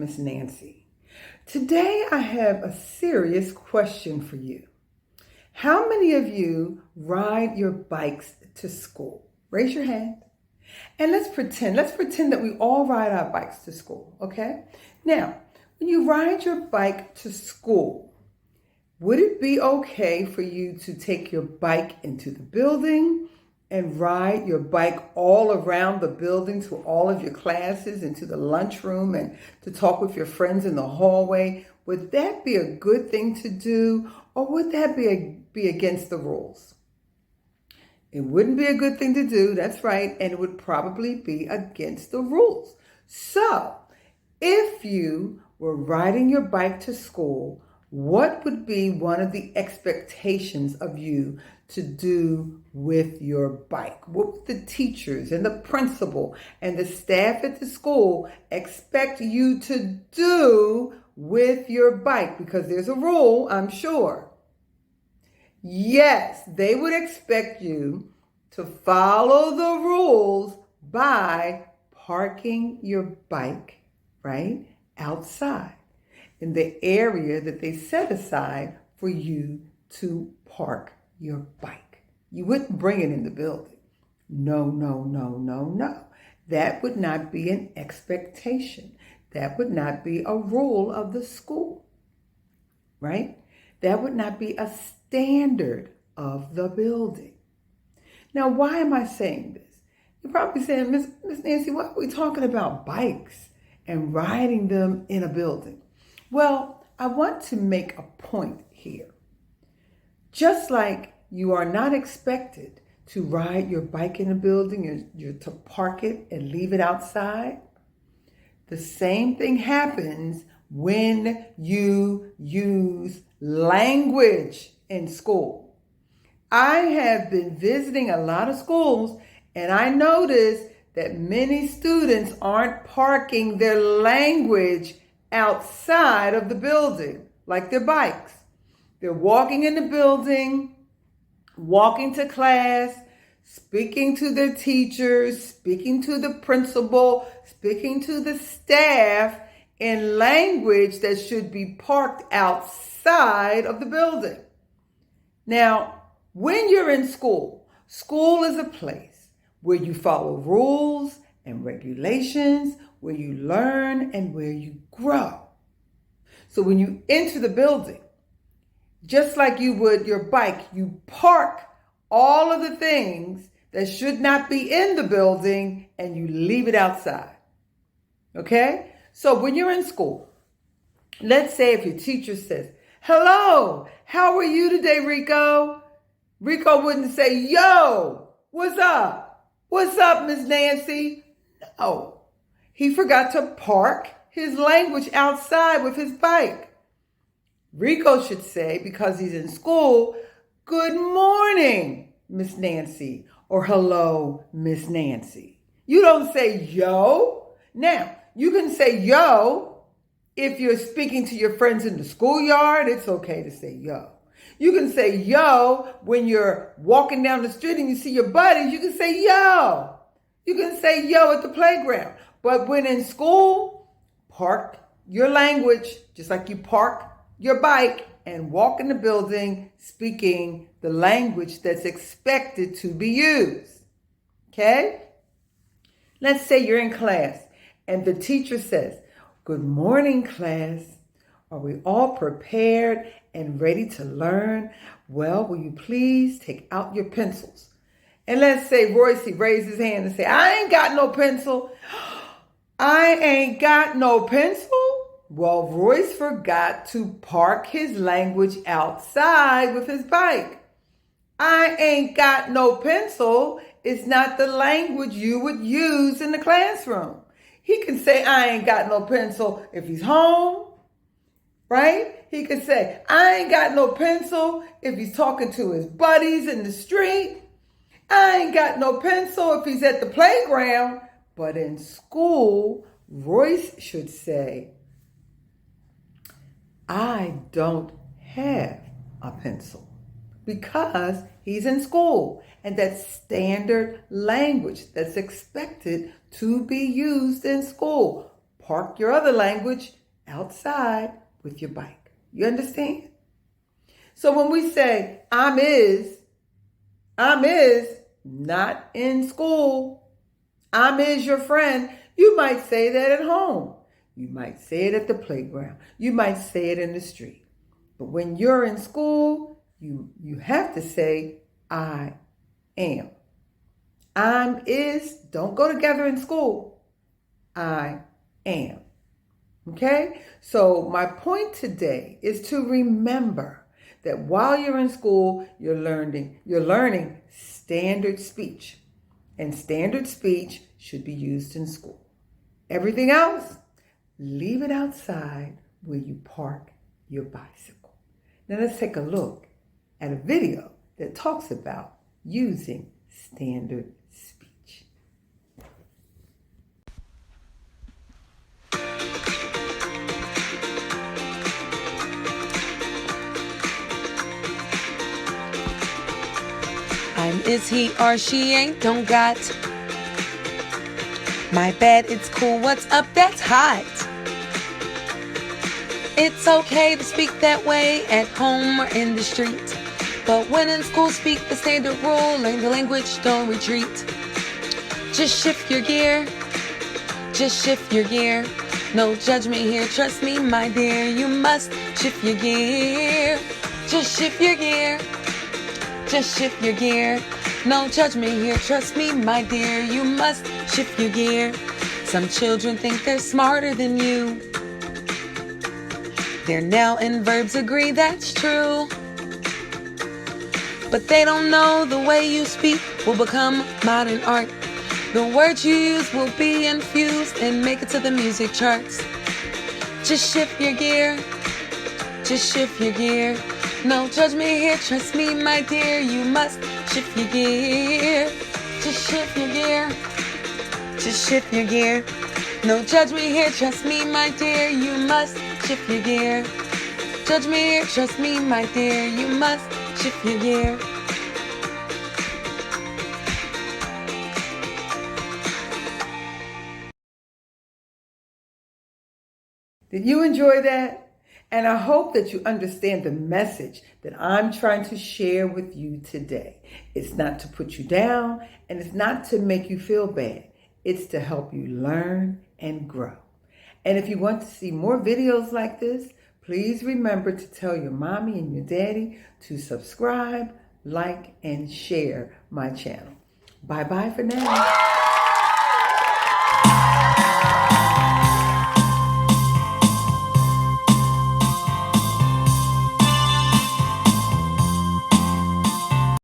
Miss Nancy. Today I have a serious question for you. How many of you ride your bikes to school? Raise your hand. And let's pretend that we all ride our bikes to school, okay? Now, when you ride your bike to school, would it be okay for you to take your bike into the building and ride your bike all around the building to all of your classes and to the lunchroom and to talk with your friends in the hallway? Would that be a good thing to do, or would that be against the rules? It wouldn't be a good thing to do, that's right, and it would probably be against the rules. So, if you were riding your bike to school, what would be one of the expectations of you to do with your bike? What would the teachers and the principal and the staff at the school expect you to do with your bike? Because there's a rule, I'm sure. Yes, they would expect you to follow the rules by parking your bike, right, outside in the area that they set aside for you to park your bike. You wouldn't bring it in the building. No. That would not be an expectation. That would not be a rule of the school, right? That would not be a standard of the building. Now, why am I saying this? You're probably saying, Miss Nancy, why are we talking about bikes and riding them in a building? Well, I want to make a point here. Just like you are not expected to ride your bike in a building, you're to park it and leave it outside, the same thing happens when you use language in school. I have been visiting a lot of schools, and I noticed that many students aren't parking their language outside of the building, like their bikes. They're walking in the building, walking to class, speaking to their teachers, speaking to the principal, speaking to the staff in language that should be parked outside of the building. Now, when you're in school, school is a place where you follow rules and regulations, where you learn and where you grow. So when you enter the building, just like you would your bike, you park all of the things that should not be in the building and you leave it outside. Okay? So when you're in school, let's say if your teacher says, "Hello, how are you today, Rico?" Rico wouldn't say, "Yo, what's up? What's up, Miss Nancy?" No, he forgot to park his language outside with his bike. Rico should say, because he's in school, "Good morning, Miss Nancy," or "Hello, Miss Nancy." You don't say yo. Now, you can say yo if you're speaking to your friends in the schoolyard. It's okay to say yo. You can say yo when you're walking down the street and you see your buddies. You can say yo. You can say yo at the playground. But when in school, park your language just like you park your bike and walk in the building speaking the language that's expected to be used. Okay? Let's say you're in class and the teacher says, "Good morning, class. Are we all prepared and ready to learn? Well, will you please take out your pencils?" And let's say Royce raised his hand and say, "I ain't got no pencil." I ain't got no pencil? Well, Royce forgot to park his language outside with his bike. I ain't got no pencil is not the language you would use in the classroom. He can say, "I ain't got no pencil" if he's home. Right? He could say, "I ain't got no pencil" if he's talking to his buddies in the street. I ain't got no pencil if he's at the playground. But in school, Royce should say, "I don't have a pencil," because he's in school. And that's standard language that's expected to be used in school. park your other language outside with your bike. You understand? So when we say I'm is not in school. I'm is your friend. You might say that at home. You might say it at the playground. You might say it in the street. But when you're in school, you have to say I am. I'm is don't go together in school. I am. Okay? So my point today is to remember that while you're in school, you're learning standard speech. And standard speech should be used in school. Everything else, leave it outside where you park your bicycle. Now let's take a look at a video that talks about using standard speech. I'm is he or she ain't don't got. My bad, it's cool, what's up, that's hot. It's okay to speak that way at home or in the street. But when in school, speak the standard rule, learn the language, don't retreat. Just shift your gear, just shift your gear. No judgment here, trust me, my dear, you must shift your gear. Just shift your gear, just shift your gear. No judgment here, trust me, my dear, you must shift your gear. Some children think they're smarter than you. Their noun and verbs agree, that's true. But they don't know the way you speak will become modern art. The words you use will be infused and make it to the music charts. Just shift your gear, just shift your gear. No judgment here, trust me, my dear, you must shift your gear. Just shift your gear, just shift your gear. No judgment here, trust me, my dear, you must shift your gear. Judgment here, trust me, my dear, you must shift your gear. Did you enjoy that? And I hope that you understand the message that I'm trying to share with you today. It's not to put you down, and it's not to make you feel bad. It's to help you learn and grow. And if you want to see more videos like this, please remember to tell your mommy and your daddy to subscribe, like, and share my channel. Bye-bye for now.